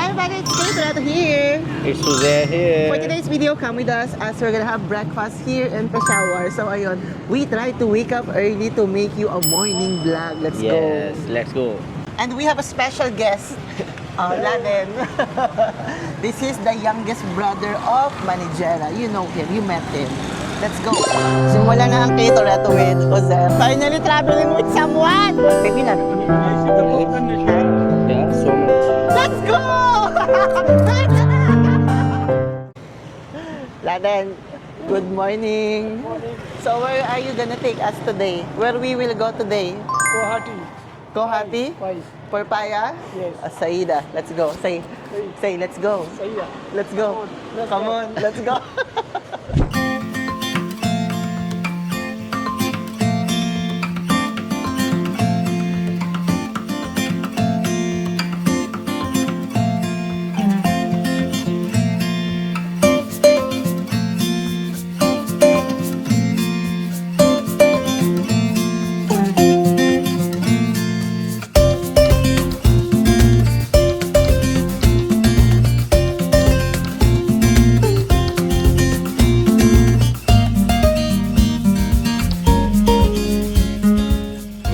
Hi everybody, it's Kate here. It's Suzanne here. For today's video, come with us as we're gonna have breakfast here in Peshawar. So ayun, we try to wake up early to make you a morning vlog. Let's go. Yes, let's go. And we have a special guest, Laden. This is the youngest brother of Manijera. You know him, you met him. Let's go. Simula na ang Toretto with Jose. Finally traveling with someone. Baby na. Yeah, so much. Let's go! Laden, good morning. So where are you gonna take us today? Where we will go today? Guwahati. Guwahati? Pais. Porpaya? Yes. Saida. Let's go. Say, let's go. Saida. Let's go. Come on, let's go.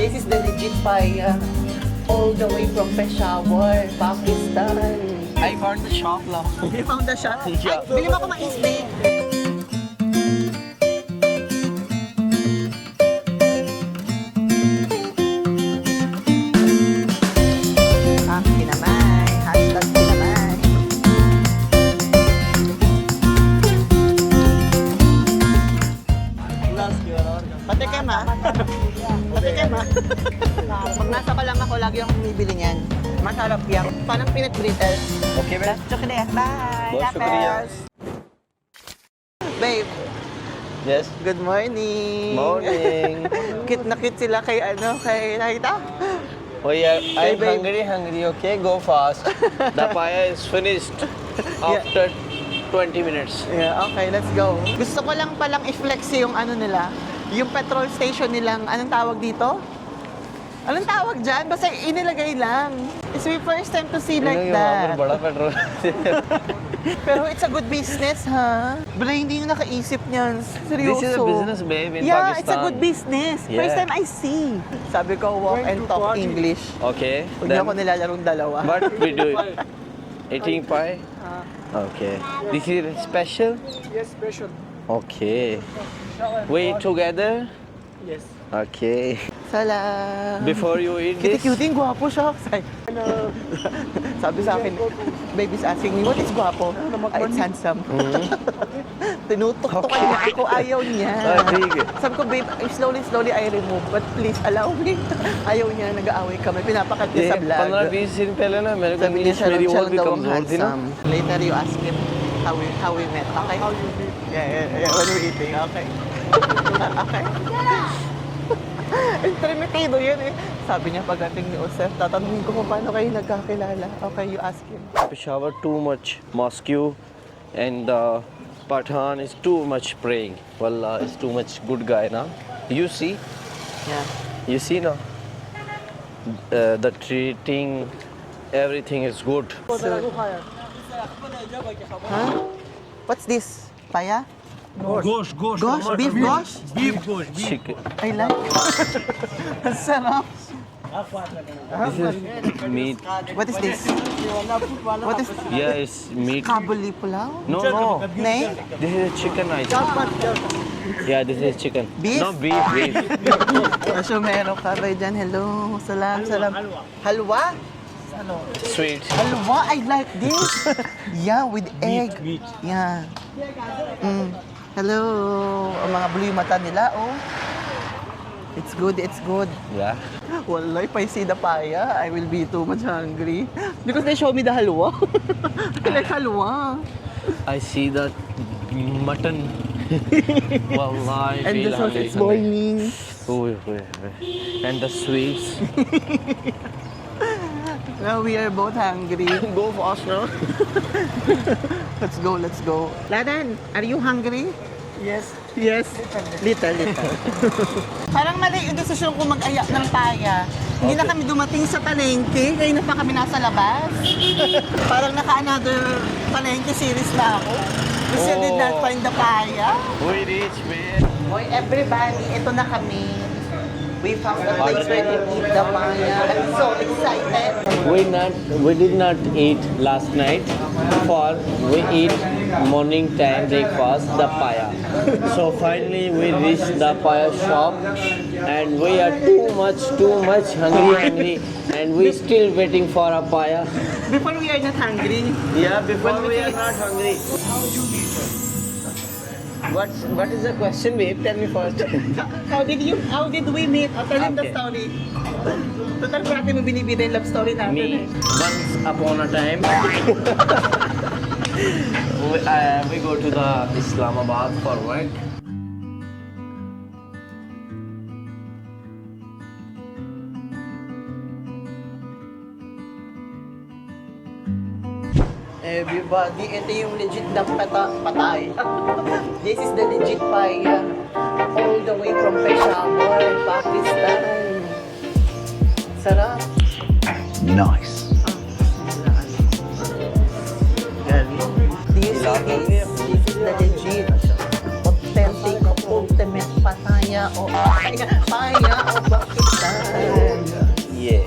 This is the legit paya. All the way from Peshawar, Pakistan. I found the shop now. You found the shop? Yeah. Ay, bili mo ako mais-bay. Kinamay. Hashtag kinamay. Patikim ha? Patikim ha? Pag nasa ka lang ako, lagi akong bumibili niyan. Masarap yan. Parang peanut brittle. Okay, man. Chocolate. Bye. बहुत शुक्रिया. Babe, Yes. good morning. Morning. Cute na cute sila kay kay Raita. Oh yeah, I'm babe. hungry. Okay, go fast. The paya is finished after 20 minutes. Yeah, okay, let's go. Gusto ko lang palang i-flex yung nila, yung petrol station nilang, anong tawag dito? Anong tawag dyan? Basta inilagay lang. It's my first time to see like that. बड़ा petrol. Pero it's a good business, ha? Bro, hindi yung nakaisip niyan. Seryoso. This is a business, babe, in yeah, Pakistan. it's a good business. First Yeah. time I see. Sabi ko, walk and talk English. Okay. Huwag niyo ako nilalarong dalawa. But we do it. Eating pie. Okay. This is special. Yes, special. Okay. We eat together. Yes. Okay. Salam. Before you eat this. Kiti-cuting, gwapo siya. Sabi sa akin, baby's asking me, what is gwapo? It's handsome. Tinutok-tokan niya ako, ayaw niya. ठीक है. Sabi ko, babe, slowly I remove, but please allow me. Ayaw niya, nag-aaway kami, pinapakat niya ये sa vlog. 15-20 दिन पहले ना मेरे को Sabi niya English siya मेरी siya और भी daw ang कमजोर थी ना. handsome. Later you ask him how we met, okay? How you meet? Yeah, when we're eating, okay. Okay. Intermitido yun eh. Sabi niya pagdating ni Jose, tatanungin ko kung paano kayo nagkakilala. Okay, you ask him. Peshawar too much mosque and Pathan is too much praying. Wallah is too much good guy now. You see now. The treating, everything is good. Huh? What's this? Paya? Gosh. Gosh? Beef gosh? Chicken. I like. Ang sarap. This is meat. What is this? What is Yeah, it's meat. kabuli pulao? No. Nay? This is a chicken item. Yeah, this is chicken. Beef? No beef. So meron ka ba dyan? Hello. Salam. Halwa? Sweet. Halwa? I like this. Yeah, with egg. Meat. Yeah. Hello. Ang mga blue yung mata nila, oh. It's good. Yeah. Wallahi, if I see the paya, I will be too much hungry. Because they show me the halwa. I like halwa. I see the mutton. Wallah, I And feel the sausage hungry. boiling. Oh, and the sweets. Now we are both hungry. Go fast now. Let's go. Ladan, are you hungry? Yes. Yes. Little. Parang mali yung desisyon ko mag-aya ng paya. Hindi na kami dumating sa palengke. Ngayon na pa kami nasa labas. Parang naka-another palengke series na ako. We still did not find the paya. We reach, man. Boy, everybody, ito na kami. We found a place where to eat the paya. I'm so excited. We did not eat last night, for we eat morning time breakfast the paya. So finally we reached the paya shop and we are too much hungry and we still waiting for a paya. Before we are not hungry. Yeah, before we are not hungry. What is the question, babe? Tell me first. How did we meet? Tell him the Okay. story. Total parati mo binibida yung love story natin Me, once upon a time, we go to the Islamabad for work. Everybody, ito yung legit na patay. This is the legit paya. All the way from Peshawar, Pakistan. Sarap. Nice. Do you see this? This is the legit, authentic, ultimate pataya o paya o Pakistan. Yeah.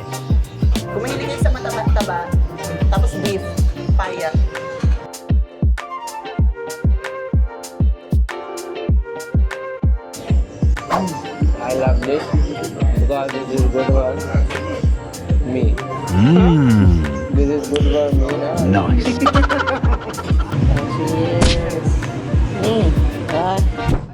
Kung mahilig kayo sa mataba-taba, tapos beef, paya. I love this because this is good for me. This is good for me. Nice. I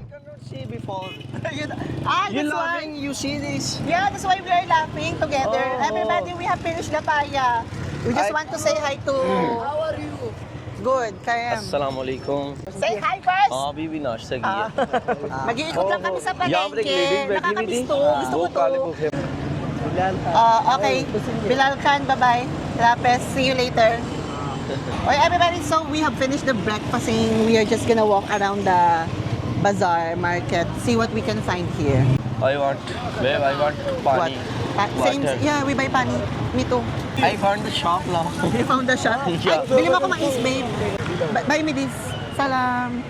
cannot see before. That's You why. laughing? You see this? Yeah, that's why we are laughing together. Oh. Everybody, we have finished the paya. We just want to say hi to... How are you? Good, Kayam. Assalamualaikum. Say hi first. हाँ अभी भी नाश्ता किया Mag-iikot lang kami sa यहाँ पर एक ladies palengke. बैठी हुई थी Nakakamisto. Gusto वो ko काले to. बुखे Okay. Bilal Khan, bye-bye. Rapes, see you later. Okay, everybody, so we have finished the breakfasting. We are just gonna walk around the bazaar market, see what we can find here. I want pani Same, water yeah, we buy pani. Me too. I found the shop now You found the shop? Yeah. Ay, bili mo ako mais, babe. Buy me this. Salam.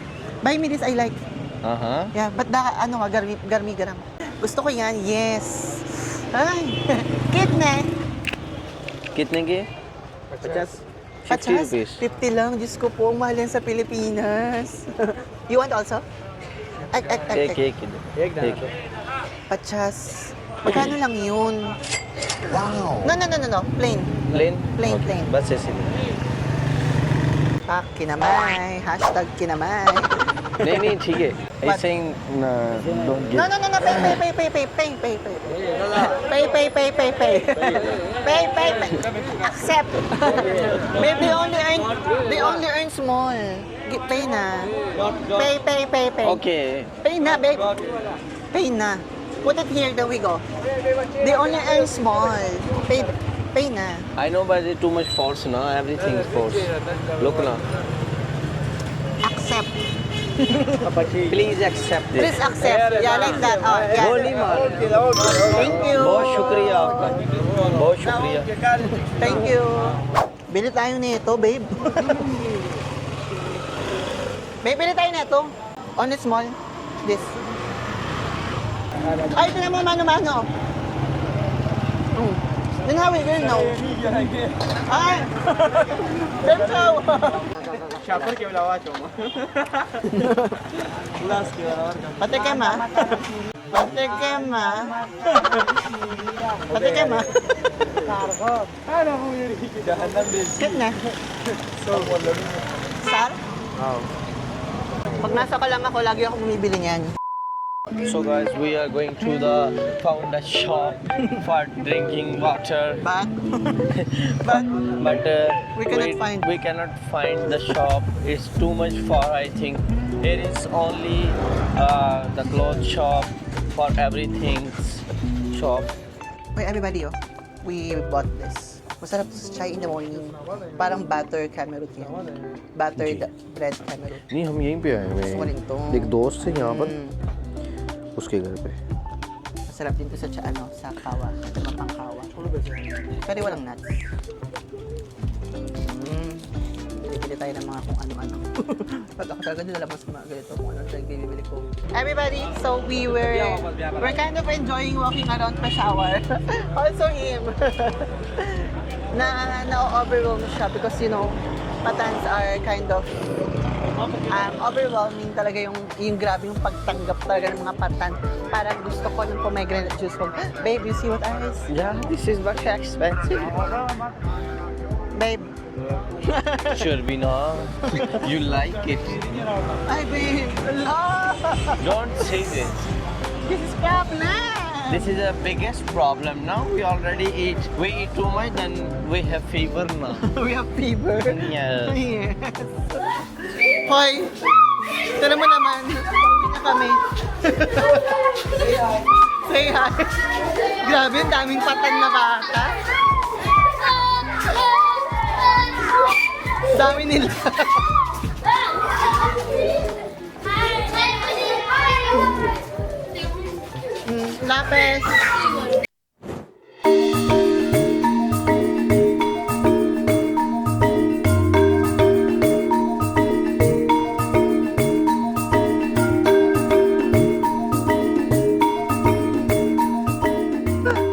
Buy me this, I like. Yeah, but garmi garam. Gusto ko yan, yes. Ay, kitne. कितने के 50 rupees 50 lang. Diyos ko po, ang mahal yan sa Pilipinas. You want also? एक एक Pachas. Magkano lang yun? Wow. No. Plain. Plain Plain. बस ऐसे Pak, kinamay. Hashtag kinamay. नहीं ठीक है What? ऐसे ही don't No. give Pay. Accept. Babe, they only earn small. Pay na. Pay. okay Pay na, babe. Pay na. Put it here, then we go. They only earn small. Pay na. I know but it's too much force now everything is force look now Accept. please accept this Please accept. Yeah, like that. Oh, yeah. Holi मार Thank you. बहुत शुक्रिया आपका बहुत शुक्रिया Thank you. Bili tayo nito, babe. Babe, bili tayo nito. On small. This. Ay, tingnan mo mano-mano. Then how we will know? Ay! Let's go! Patikim ah. Kit na. Sar? Pag nasa ka lang ako, lagi ako bumibili niyan. So guys, we are going to the found a shop for drinking water, But but we cannot find the shop. It's too much far, I think. Here is only the clothes shop for everything shop. Wait, everybody, we bought this. Masarap to sa chai in the morning. Parang butter camerut yan. Buttered bread camerut. नहीं हम यहीं पे आए हुए Gusto ko rin to. एक दोस्त है यहाँ पर उसके घर पे Masarap din to sa sa kawa. Sa mapangkawa. Pero walang nuts. Bili tayo ng mga kung ano-ano. Pag ako talaga din alam mas mga ganito kung ano talaga bibili ko. Everybody, so we're kind of enjoying walking around Peshawar. Also him. Na-overwhelm siya because Patans are kind of overwhelming talaga yung grabe yung pagtanggap talaga ng mga Patan. Parang gusto ko ng pomegranate juice ko. Babe, you see what I see? Yeah, this is very expensive. Babe. Sure, Bina. You like it. Ay, babe. Allah! Don't say this. This is problem. This is the biggest problem. Now we already eat. We eat too much, then we have fever now. We have fever. Yes. Yes. Hoy, tara mo naman. Uwi na kami. Say hi. Grabe, ang daming patan na baka. Dami nila. Lapis.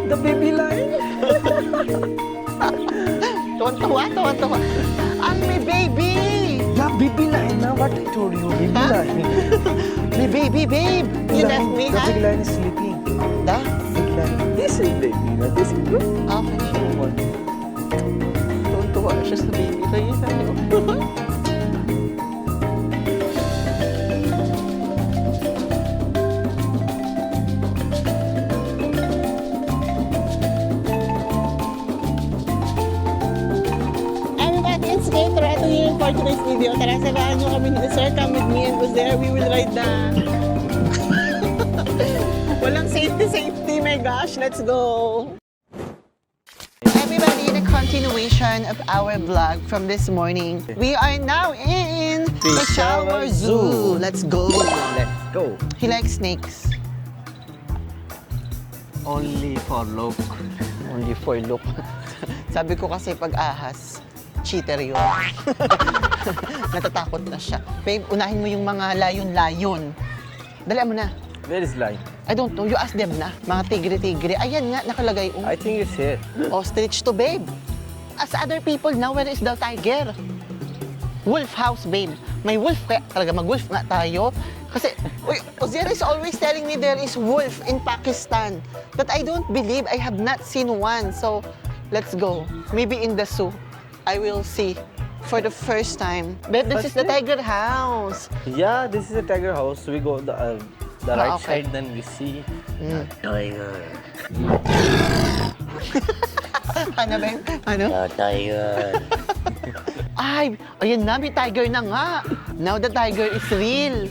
The baby line. Tuwan-tuwa. Ang may baby. Yeah, baby line. Now what I told you, baby Huh? line. May baby, babe. You left me, The ha? big line is sleeping. Da? Big line. This is baby. Now this is good. Okay. Tuwan-tuwa siya sa baby. Kaya sabi ko. Everybody, it's Kate Reto here for today's video. Tara, samahan nyo kami ni Sir. Come with me and was there. We will ride the... Walang safety. My gosh, let's go. Everybody, the continuation of our vlog from this morning. We are now in Peshawar Zoo. Let's go. Let's go. He likes snakes. Only for look. Only for look. Sabi ko kasi pag ahas, cheater yun. Natatakot na siya. Babe, unahin mo yung mga layon-layon. Dali mo na. Where is line? I don't know, you ask them na. Mga tigre-tigre. Ayan nga, nakalagay. I think it's here. Ostrich to, babe. As other people now, where is the tiger? Wolf house, babe. May wolf, kaya talaga mag-wolf nga tayo. Kasi, Ozier is always telling me there is wolf in Pakistan. But I don't believe, I have not seen one. So, let's go. Maybe in the zoo, I will see for the first time. Babe, this is the tiger house. Yeah, this is a tiger house. We go the right okay. side, then we see tiger. Ano, babe? Ano? Tiger. Ay, ayun na, may tiger na nga. Now the tiger is real.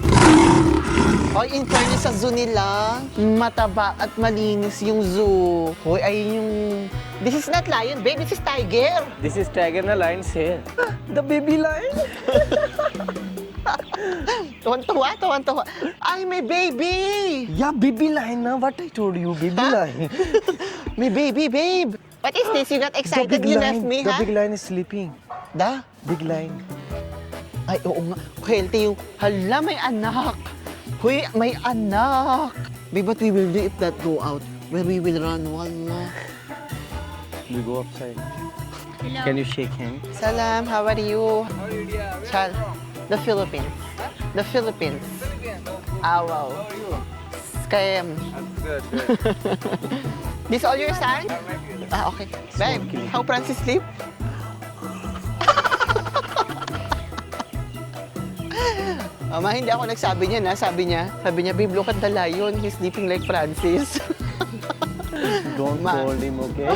Oy, in fairness sa zoo nila, mataba at malinis yung zoo. Hoy, ay yung... This is not lion, babe. This is tiger. This is tiger na lines here. The baby lion. Tuwan-tuwa. Ay, may baby. Yeah, baby line na. What I told you, baby line. May baby, babe. What is this? You're not excited? You left me, The ha? big line is sleeping. Da? Big line. Ay, oo nga. Healthy yung... Hala, may anak. Huy, may anak. Babe, what we will do if that go out? Where we will run, wala. We go outside. Hello. Can you shake hand? Salam, how are you? Chal, the Philippines. The Philippines. Ah, wow. Scam. Good. This all your son? Ah, okay. Babe, how Francis sleep? Mama, hindi ako nagsabi niya na. Sabi niya, babe, look at the lion. He's sleeping like Francis. Don't Ma. call him, okay?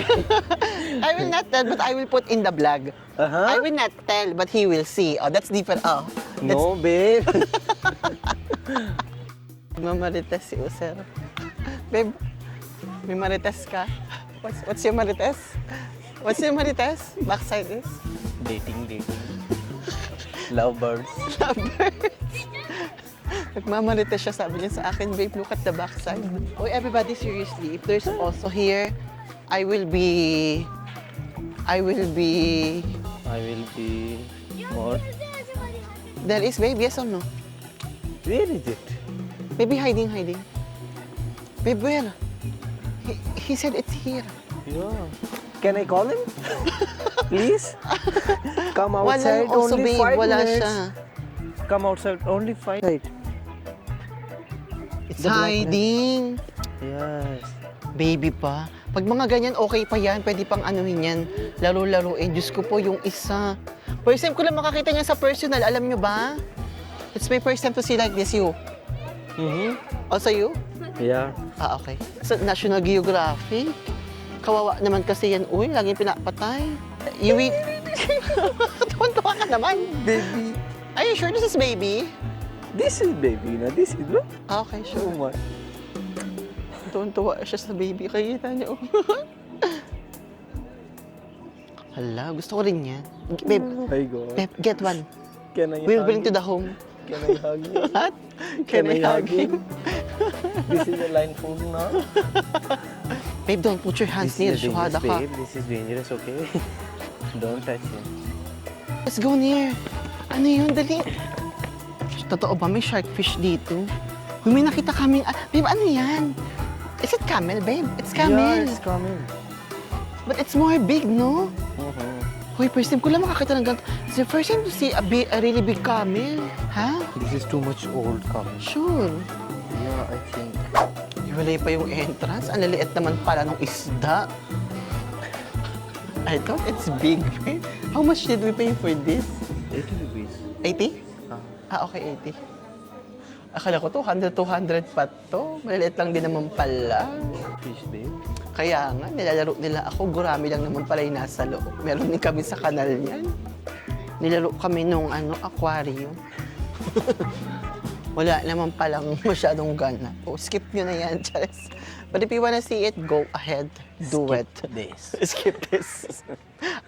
I will not tell, but I will put in the vlog. Uh-huh. I will not tell, but he will see. Oh, that's different. Oh, that's... No, babe. Mamarites si User. Babe, may marites ka? What's your marites? What's your marites? Backside is? Dating. Lovebirds. Lovebirds. Nagmamarita siya, sabi niya sa akin, babe, look at the backside. Oh, everybody, seriously, if there's also here, I will be more. There is, babe, yes or no? Where is it? Maybe hiding. Babe, where? He said it's here. Yeah. Can I call him? Please? Come Wala outside also, only babe, 5 wala minutes. siya. Come outside only 5 minutes. It's The blackness. hiding. Yes. Baby pa. Pag mga ganyan, okay pa yan. Pwede pang anuhin yan. Laro-laruin. Diyos ko po, yung isa. First time ko lang makakita niya sa personal. Alam nyo ba? It's my first time to see like this. You? Mm-hmm. Also you? Yeah. Ah, okay. Sa National Geographic. Kawawa naman kasi yan. Uy, laging pinapatay. You eat... Tuwan-tuwa ka naman. Baby. Are you sure this is baby? This is baby na. This is what? Ah, okay, Oh sure. my. Tuwan-tuwa siya sa baby. Kaya niyo. Hala, gusto ko rin yan. Babe, My God. babe, get one. Can I We'll hug bring to you? the home. Can I hug you? What? Can I hug you? This is a line food now. Babe, don't put your hands near. Shuhada ka. babe. This is dangerous, okay? Don't touch him. Let's go near. Ano yun? Dali. Totoo ba? May sharkfish dito. Uy, may nakita kaming... babe, ano yan? Is it camel, babe? It's camel. Yeah, it's coming. But it's more big, no? Uh-huh. Uy, first time ko lang makakita ng ganito. It's the first time to see a really big camel. Ha? This is too much old coming. Sure. Yeah, I think. Iwalay pa yung entrance. Ang laliit naman pala ng isda. I thought it's big. How much did we pay for this? 80 rupees. 80? Ah, okay, 80. Akala ko 200 pa to. Maliliit lang din naman pala. Fish, babe. Kaya nga, nilalaro nila ako. Gurami lang naman pala yung nasa loob. Meron din kami sa kanal niyan. Nilaro kami nung aquarium. Wala naman palang masyadong gana. Oh, skip nyo na yan, Charles. But if you wanna see it, go ahead. Do it. This. Skip this.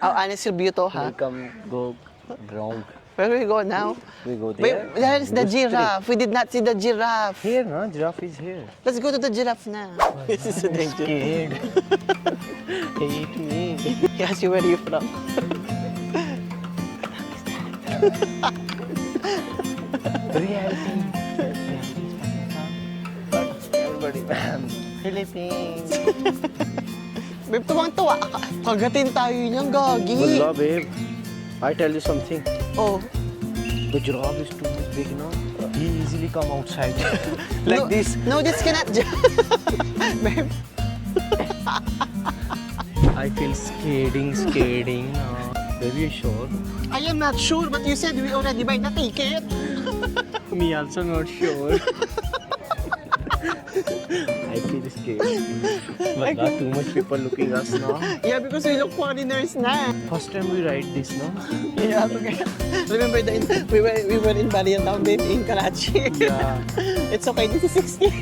Oh, honest review to, ha? Welcome, go ground. Where we go now? We go Wait, there. there is the Go straight. giraffe. We did not see the giraffe. Here, no? Giraffe is here. Let's go to the giraffe now. This is so dangerous. Scared. Hate me. Yes, where are you from? Reality. Everybody, Philippines. Babe, tuwang-tuwa ka. Kagatin tayo niyang gagi. Wallah, babe. I tell you something. Oh. The giraffe is too big, no? He easily come outside. Like no, this. No, this cannot. Babe. I feel scaring. Very sure. I am not sure, but you said we already buy the ticket. Me also not sure. I feel scared. But not too much people looking us now. Yeah, because we look foreigners na. First time we ride this, no? Yeah, okay. Remember we were in Barian Town, babe, in Karachi. Yeah. It's okay, this is 60.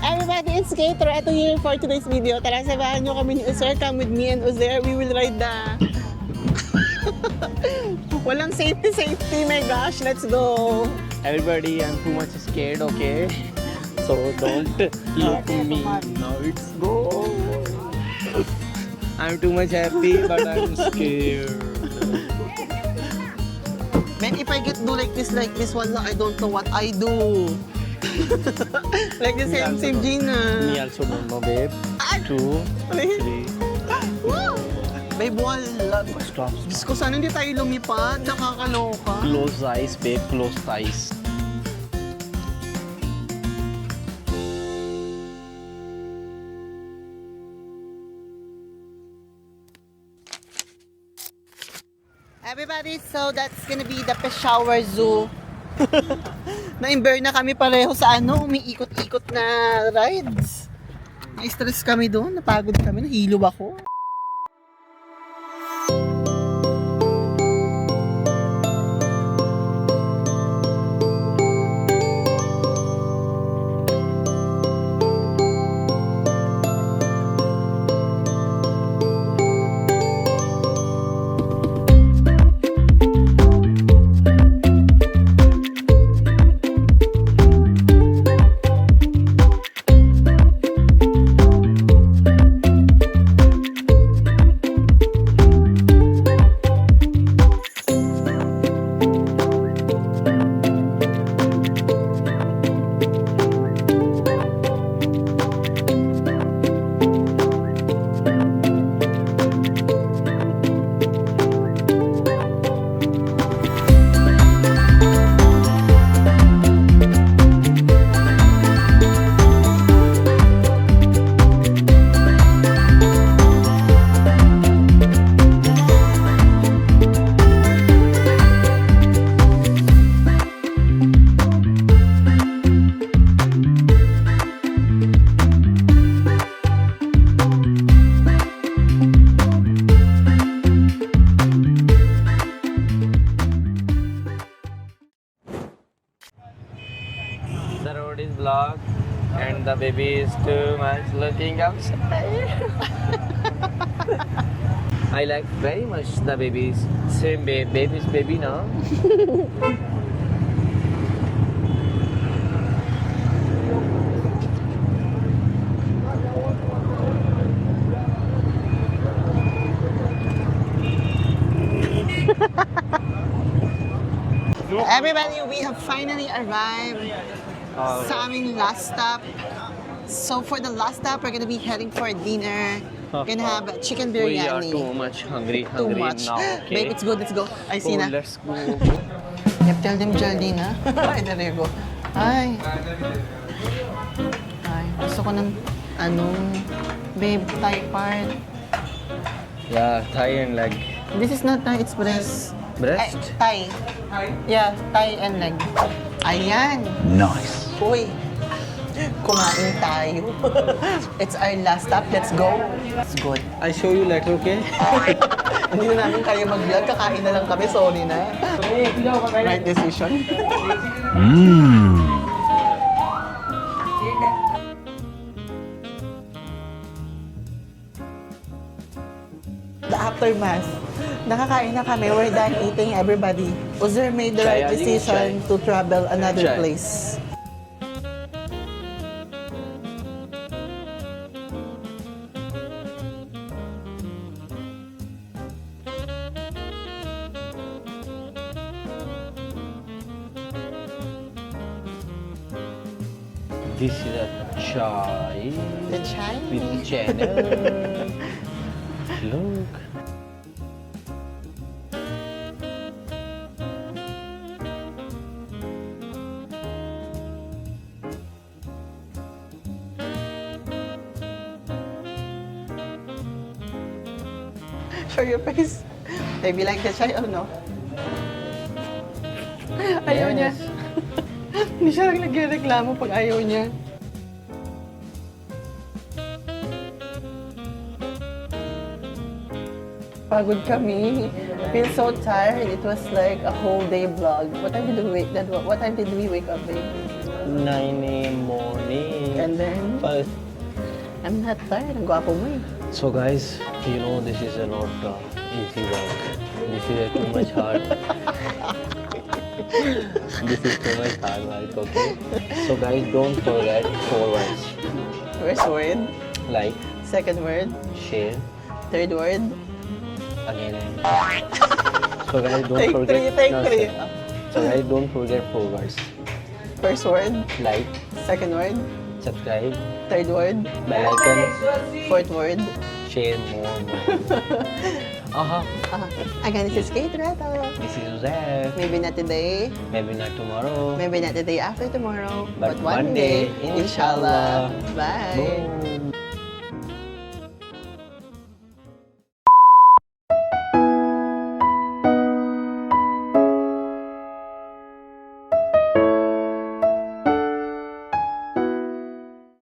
Everybody, it's Skater. Ito here for today's video. Tara, sabahan nyo kami ni Uzer. Come with me and Uzer. We will ride the... Walang safety. My gosh, let's go. Everybody, I'm too much scared, okay? So don't look at me. Now it's go. I'm too much happy, but I'm scared. Man, if I get do like this, wala, I don't know what I do. Like the same Gina. Me also don't know, babe. 2, 3. Babe, wala. Stop. Diyos ko, sana hindi tayo lumipad. Nakakaloka. Close eyes, babe. Close eyes. Everybody, so that's gonna be the Peshawar Zoo. Na-imber na kami pareho sa umiikot-ikot na rides. Na-stress kami doon, napagod kami, nahilo ako. the baby is too much looking outside. I like very much the babies. Same baby's baby now. Everybody, we have finally arrived sa aming last stop. So for the last stop, we're gonna be heading for dinner. We're gonna have chicken We are biryani. too much hungry Too much. now. Okay. Babe, it's good, let's go. I see So na. let's go. Yep, tell them Geraldine, ha? Ay, there you go. Ay. Ay, gusto ko ng, babe, Thai part. Yeah, thigh and leg. This is not Thai, it's breast. Breast? Thai. Yeah, Thai and leg. Ayan. Nice. Uy, kumain tayo. It's our last stop, let's go. It's good. I show you later, okay? Hindi na namin kaya mag-vlog, kakain na lang kami, sorry na. Right decision. Mmm. The aftermath. Nakakain na kami, we're done eating, everybody. Uzer made the right Chai, I think it's decision to travel another Chai. place. This is a chai The chai? with channel. Look. Show your face. Baby, like the chai or no? Ayaw niya. Hindi siya lang nagreklamo pag ayaw niya. Pagod kami. Feel so tired. It was like a whole day vlog. What time did we wake up, babe? 9 a.m. morning. And then, First. I'm not tired. Ang gwapo mo eh. So guys, you know this is a not easy work. This is too much hard. This is too much hard work, okay? So guys, don't forget 4 words. First word, Like, second word, share, third word. again and So guys, don't Take forget. three. sir. So guys, don't forget 4 words. First word, Like, second word, subscribe, third word, bell icon, fourth word. share more. Again, this is Kate Reto. This is Joseph. Maybe not today, Maybe not tomorrow. maybe not the day after tomorrow, But but one one day, day, inshallah. inshallah. Bye. Boom.